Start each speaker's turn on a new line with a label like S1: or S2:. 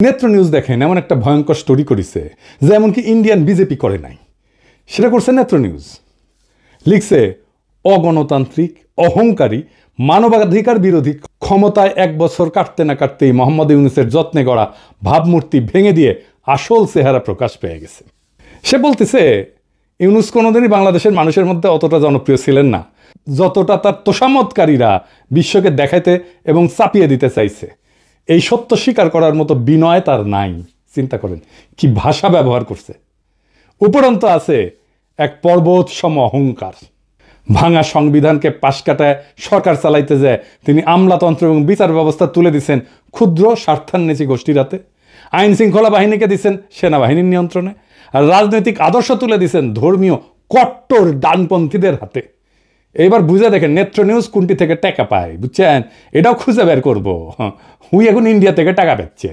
S1: নেত্র news দেখেন এমন একটা ভয়ঙ্কর স্টোরি করেছে যে এমনকি ইন্ডিয়ান বিজেপি করে নাই, সেটা করছে নেত্র নিউজ। লিখছে অগণতান্ত্রিক, অহংকারী, মানবাধিকার বিরোধী, ক্ষমতায় 1 বছর কাটতে না কাটতেই মোহাম্মদ ইউনূসের যত্নে গড়া ভাবমূর্তি ভেঙে দিয়ে আসল চেহারা প্রকাশ পেয়ে গেছে। সে বলতেছে ইউনূস কোনোদিনই বাংলাদেশের মানুষের মধ্যে অতটা জনপ্রিয় ছিলেন না যতটা তার তোষামতকারীরা বিশ্বকে দেখাইতে এবং চাপিয়ে দিতে চাইছে। এই সত্য স্বীকার করার মতো বিনয় তার নাই। চিন্তা করেন কি ভাষা ব্যবহার করছে। উপরন্ত আছে এক পর্বত সম অহংকার। ভাঙা সংবিধানকে পাশ কাটায় সরকার চালাইতে যায় তিনি আমলাতন্ত্র এবং বিচার ব্যবস্থা তুলে দিচ্ছেন ক্ষুদ্র স্বার্থান্বেষী গোষ্ঠীর হাতে। আইন শৃঙ্খলা বাহিনীকে দিচ্ছেন সেনাবাহিনীর নিয়ন্ত্রণে, আর রাজনৈতিক আদর্শ তুলে দিচ্ছেন ধর্মীয় কট্টর ডানপন্থীদের হাতে। এইবার বুঝে দেখেন নেত্র নিউজ কোনটি থেকে টাকা পায়, বুঝছেন? এটাও খুঁজে বের করবো। হুই এখন ইন্ডিয়া থেকে টাকা পাচ্ছে।